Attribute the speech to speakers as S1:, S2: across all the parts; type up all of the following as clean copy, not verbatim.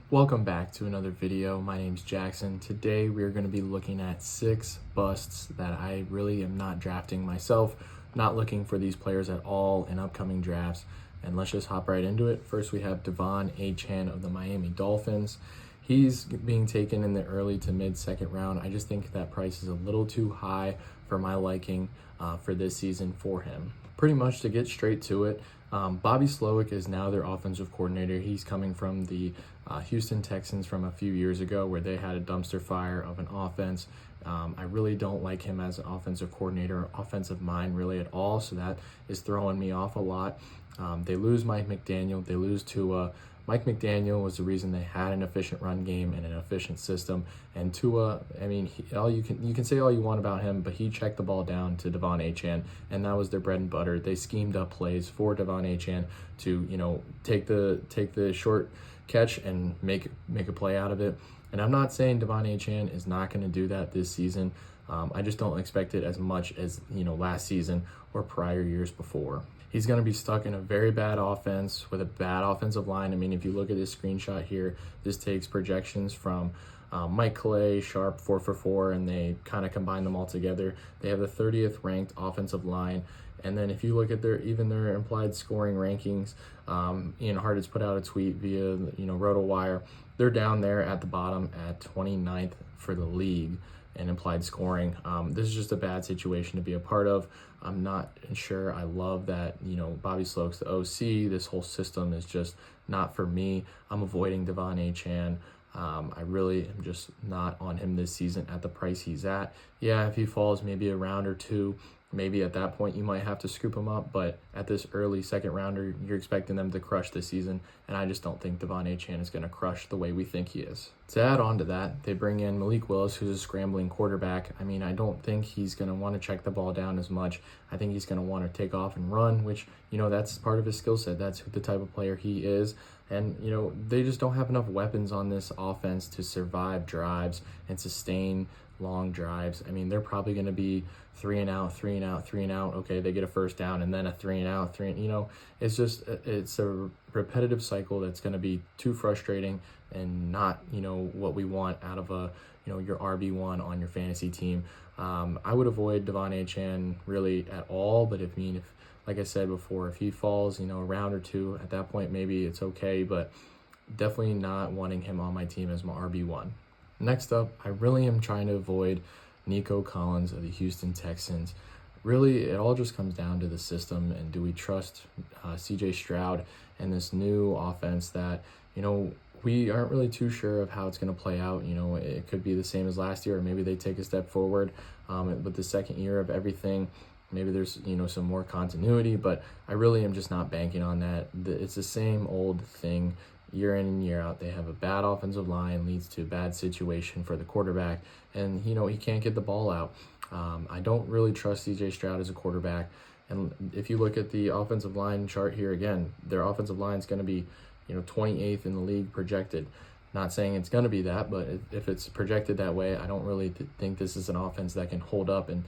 S1: Welcome back to another video. My name's Jackson. Today we are going to be looking at 6 busts that I really am not drafting myself, not looking for these players at all in upcoming drafts. And let's just hop right into it. First we have De'Von Achane of the Miami Dolphins. He's being taken in the early to mid second round. I just think that price is a little too high for my liking for this season for him. Pretty much to get straight to it, Bobby Slowik is now their offensive coordinator. He's coming from the Houston Texans from a few years ago where they had a dumpster fire of an offense. I really don't like him as an offensive coordinator, offensive mind really at all, so that is throwing me off a lot. They lose Mike McDaniel, they lose Tua. Mike McDaniel was the reason they had an efficient run game and an efficient system. And Tua, I mean, you can say all you want about him, but he checked the ball down to De'Von Achane, and that was their bread and butter. They schemed up plays for De'Von Achane to, take the short catch and make a play out of it. And I'm not saying De'Von Achane is not going to do that this season. I just don't expect it as much as last season or prior years before. He's going to be stuck in a very bad offense with a bad offensive line. I mean, if you look at this screenshot here, this takes projections from Mike Clay, Sharp 4-for-4, and they kind of combine them all together. They have the 30th ranked offensive line. And then if you look at their implied scoring rankings, Ian Hart has put out a tweet via RotoWire. They're down there at the bottom at 29th for the league and implied scoring. This is just a bad situation to be a part of. I'm not sure I love that, Bobby Slowik's the OC. This whole system is just not for me. I'm avoiding De'Von Achane. I really am just not on him this season at the price he's at. Yeah, if he falls maybe a round or two, maybe at that point you might have to scoop him up, but at this early second rounder, you're expecting them to crush this season, and I just don't think De'Von Achane is going to crush the way we think he is. To add on to that, they bring in Malik Willis, who's a scrambling quarterback. I mean, I don't think he's going to want to check the ball down as much. I think he's going to want to take off and run, which, that's part of his skill set. That's the type of player he is. And, they just don't have enough weapons on this offense to survive drives and sustain long drives. I mean, they're probably going to be 3 and out, 3 and out, 3 and out. Okay, they get a first down and then a 3 and out, 3 and, it's a repetitive cycle that's going to be too frustrating and not, what we want out of a, your RB1 on your fantasy team. I would avoid De'Von Achane really at all, but if like I said before, if he falls, a round or two, at that point, maybe it's okay, but definitely not wanting him on my team as my RB1. Next up, I really am trying to avoid Nico Collins of the Houston Texans. Really, it all just comes down to the system, and do we trust CJ Stroud and this new offense that, we aren't really too sure of how it's going to play out. It could be the same as last year, or maybe they take a step forward with the second year of everything. Maybe there's, some more continuity, but I really am just not banking on that. It's the same old thing year in and year out. They have a bad offensive line, leads to a bad situation for the quarterback, and, he can't get the ball out. I don't really trust CJ Stroud as a quarterback. And if you look at the offensive line chart here again, their offensive line is going to be, 28th in the league projected. Not saying it's going to be that, but if it's projected that way, I don't really think this is an offense that can hold up, and,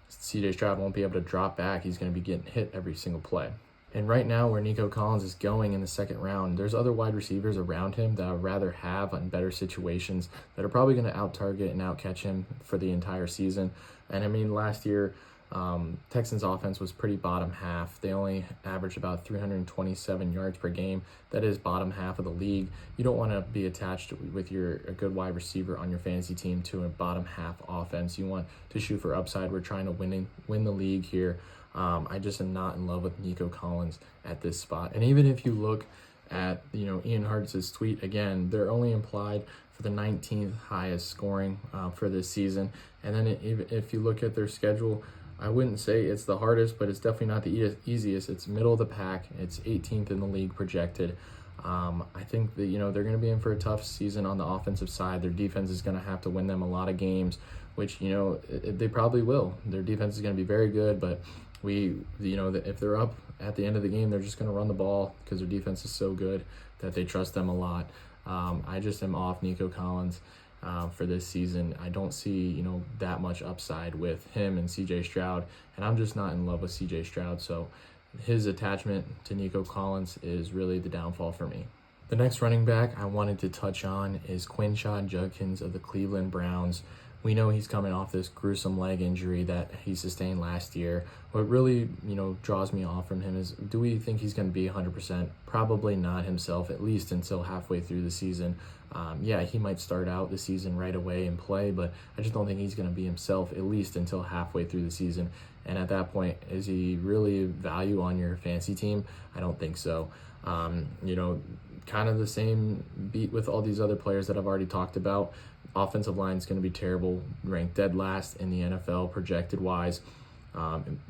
S1: CJ Stroud won't be able to drop back. He's going to be getting hit every single play. And right now, where Nico Collins is going in the second round, there's other wide receivers around him that I'd rather have in better situations that are probably going to out-target and out-catch him for the entire season. And I mean, last year, Texans offense was pretty bottom half. They only averaged about 327 yards per game. That is bottom half of the league. You don't want to be attached with a good wide receiver on your fantasy team to a bottom half offense. You want to shoot for upside. We're trying to win the league here. I just am not in love with Nico Collins at this spot. And even if you look at, Ian Hart's tweet, again, they're only implied for the 19th highest scoring for this season. And then if you look at their schedule, I wouldn't say it's the hardest, but it's definitely not the easiest. It's middle of the pack. It's 18th in the league projected. I think that, they're going to be in for a tough season on the offensive side. Their defense is going to have to win them a lot of games, which, they probably will. Their defense is going to be very good, but if they're up at the end of the game, they're just going to run the ball because their defense is so good that they trust them a lot. I just am off Nico Collins for this season. I don't see, that much upside with him and CJ Stroud, and I'm just not in love with CJ Stroud. So his attachment to Nico Collins is really the downfall for me. The next running back I wanted to touch on is Quinshon Judkins of the Cleveland Browns. We know he's coming off this gruesome leg injury that he sustained last year. What really, draws me off from him is, do we think he's going to be 100%? Probably not himself, at least until halfway through the season. Yeah, he might start out the season right away and play, but I just don't think he's going to be himself, at least until halfway through the season. And at that point, is he really value on your fantasy team? I don't think so. Kind of the same beat with all these other players that I've already talked about. Offensive line is going to be terrible, ranked dead last in the NFL projected wise.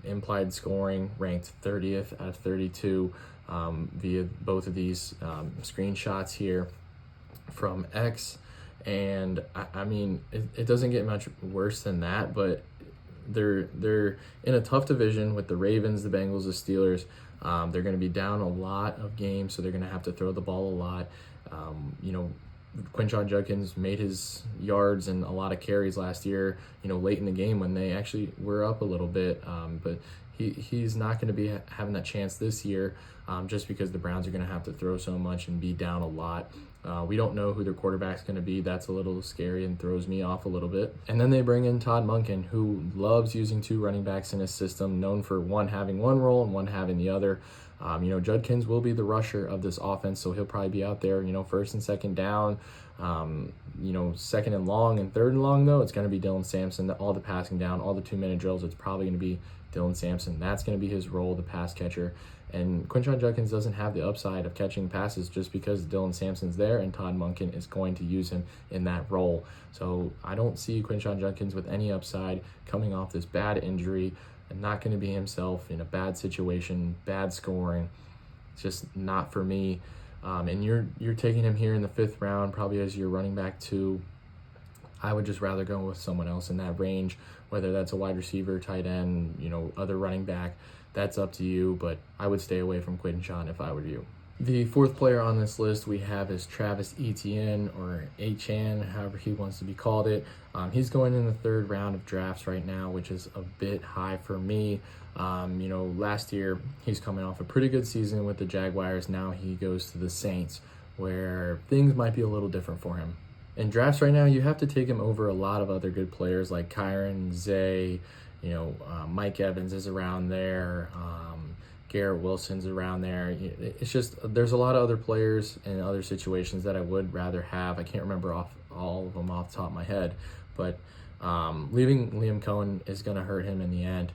S1: Implied scoring ranked 30th out of 32 via both of these screenshots here from X. And I mean, it doesn't get much worse than that, but they're in a tough division with the Ravens, the Bengals, the Steelers. They're going to be down a lot of games, so they're going to have to throw the ball a lot. Quinshon Judkins made his yards and a lot of carries last year, late in the game when they actually were up a little bit. But he's not going to be having that chance this year just because the Browns are going to have to throw so much and be down a lot. We don't know who their quarterback's going to be. That's a little scary and throws me off a little bit. And then they bring in Todd Monken, who loves using two running backs in his system, known for one having one role and one having the other. Judkins will be the rusher of this offense, so he'll probably be out there, first and second down. Second and long and third and long, though, it's going to be Dylan Sampson. All the passing down, all the 2-minute drills, it's probably going to be Dylan Sampson. That's going to be his role, the pass catcher. And Quinshon Judkins doesn't have the upside of catching passes just because Dylan Sampson's there and Todd Monken is going to use him in that role. So I don't see Quinshon Judkins with any upside coming off this bad injury and not going to be himself in a bad situation, bad scoring. It's just not for me. And you're taking him here in the 5th round, probably as your running back 2. I would just rather go with someone else in that range, whether that's a wide receiver, tight end, other running back. That's up to you, but I would stay away from Quinshon if I were you. The 4th player on this list we have is Travis Etienne, or Achane, however he wants to be called it. He's going in the 3rd round of drafts right now, which is a bit high for me. Last year he's coming off a pretty good season with the Jaguars. Now he goes to the Saints, where things might be a little different for him. In drafts right now, you have to take him over a lot of other good players like Kyron, Zay, Mike Evans is around there. Garrett Wilson's around there. It's just, there's a lot of other players in other situations that I would rather have. I can't remember all of them off the top of my head, but leaving Liam Cohen is going to hurt him in the end.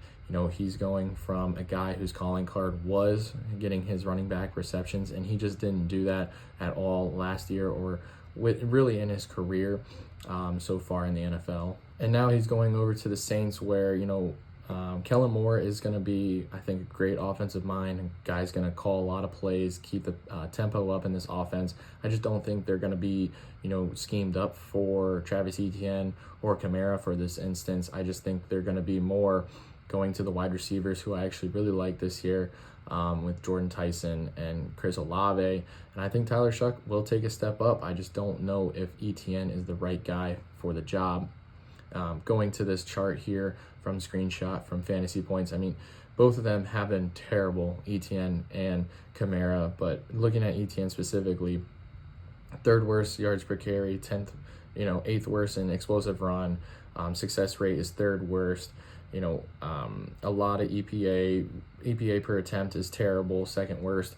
S1: He's going from a guy whose calling card was getting his running back receptions, and he just didn't do that at all last year or really in his career so far in the NFL. And now he's going over to the Saints, where, Kellen Moore is going to be, I think, a great offensive mind. A guy's going to call a lot of plays, keep the tempo up in this offense. I just don't think they're going to be, schemed up for Travis Etienne or Kamara for this instance. I just think they're going to be more going to the wide receivers, who I actually really like this year, with Jordan Tyson and Chris Olave. And I think Tyler Shuck will take a step up. I just don't know if Etienne is the right guy for the job. Going to this chart here from Screenshot from Fantasy Points, I mean, both of them have been terrible, Etienne and Kamara, but looking at Etienne specifically, 3rd worst yards per carry, 8th worst in explosive run, success rate is 3rd worst. A lot of EPA per attempt is terrible, 2nd worst.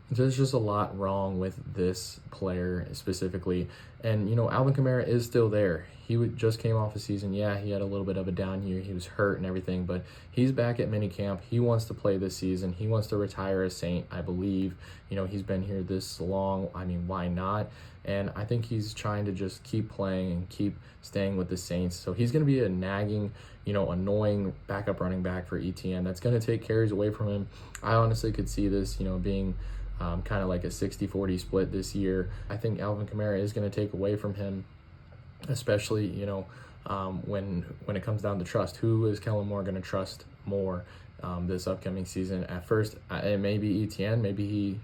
S1: There's just a lot wrong with this player specifically. And, Alvin Kamara is still there. He just came off a season. Yeah, he had a little bit of a down year. He was hurt and everything, but he's back at minicamp. He wants to play this season. He wants to retire a Saint, I believe. He's been here this long. I mean, why not? And I think he's trying to just keep playing and keep staying with the Saints. So he's going to be a nagging, annoying backup running back for Etienne. That's going to take carries away from him. I honestly could see this, being kind of like a 60-40 split this year. I think Alvin Kamara is going to take away from him, especially, when it comes down to trust. Who is Kellen Moore going to trust more this upcoming season? At first, it may be Etienne. Maybe he,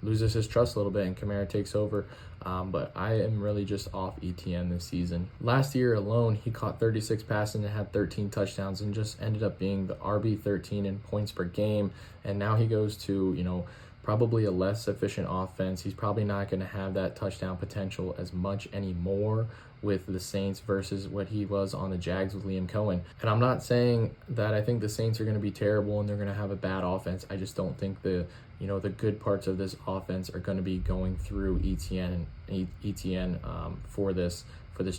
S1: loses his trust a little bit and Kamara takes over. But I am really just off Etienne this season. Last year alone, he caught 36 passes and had 13 touchdowns and just ended up being the RB13 in points per game. And now he goes to, probably a less efficient offense. He's probably not going to have that touchdown potential as much anymore with the Saints versus what he was on the Jags with Liam Cohen. And I'm not saying that I think the Saints are going to be terrible and they're going to have a bad offense. I just don't think the good parts of this offense are going to be going through ETN for this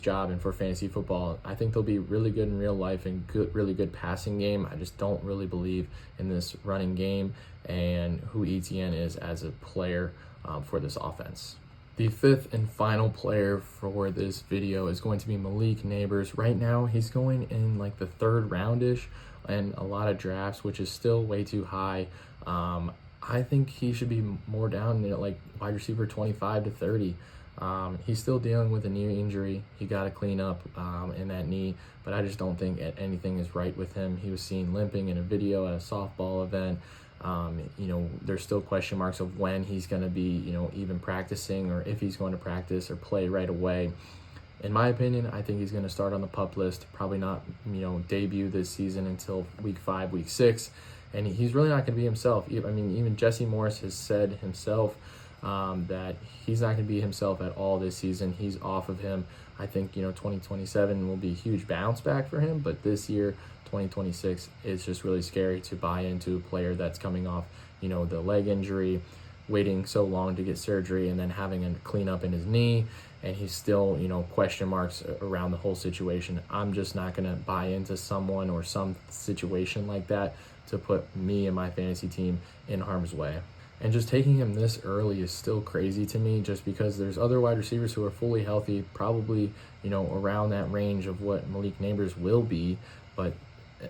S1: job and for fantasy football. I think they'll be really good in real life and really good passing game. I just don't really believe in this running game and who ETN is as a player for this offense. The fifth and final player for this video is going to be Malik Nabers. Right now, he's going in like the third roundish and a lot of drafts, which is still way too high. I think he should be more down at like wide receiver 25 to 30. He's still dealing with a knee injury. He got to clean up in that knee, but I just don't think anything is right with him. He was seen limping in a video at a softball event. There's still question marks of when he's going to be, even practicing, or if he's going to practice or play right away. In my opinion, I think he's going to start on the PUP list, probably not, debut this season until week 5, week 6. And he's really not going to be himself. I mean, even Jesse Morris has said himself that he's not going to be himself at all this season. He's off of him. I think, 2027 will be a huge bounce back for him, but this year, 2026, is just really scary to buy into a player that's coming off, the leg injury, waiting so long to get surgery, and then having a cleanup in his knee, and he's still, question marks around the whole situation. I'm just not going to buy into someone or some situation like that to put me and my fantasy team in harm's way. And just taking him this early is still crazy to me, just because there's other wide receivers who are fully healthy, probably, around that range of what Malik Nabers will be. But,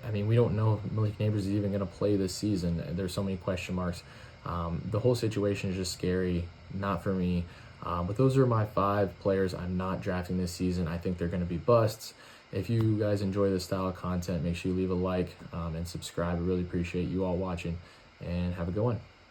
S1: I mean, we don't know if Malik Nabers is even going to play this season. There's so many question marks. The whole situation is just scary, not for me. But those are my 5 players I'm not drafting this season. I think they're going to be busts. If you guys enjoy this style of content, make sure you leave a like and subscribe. I really appreciate you all watching, and have a good one.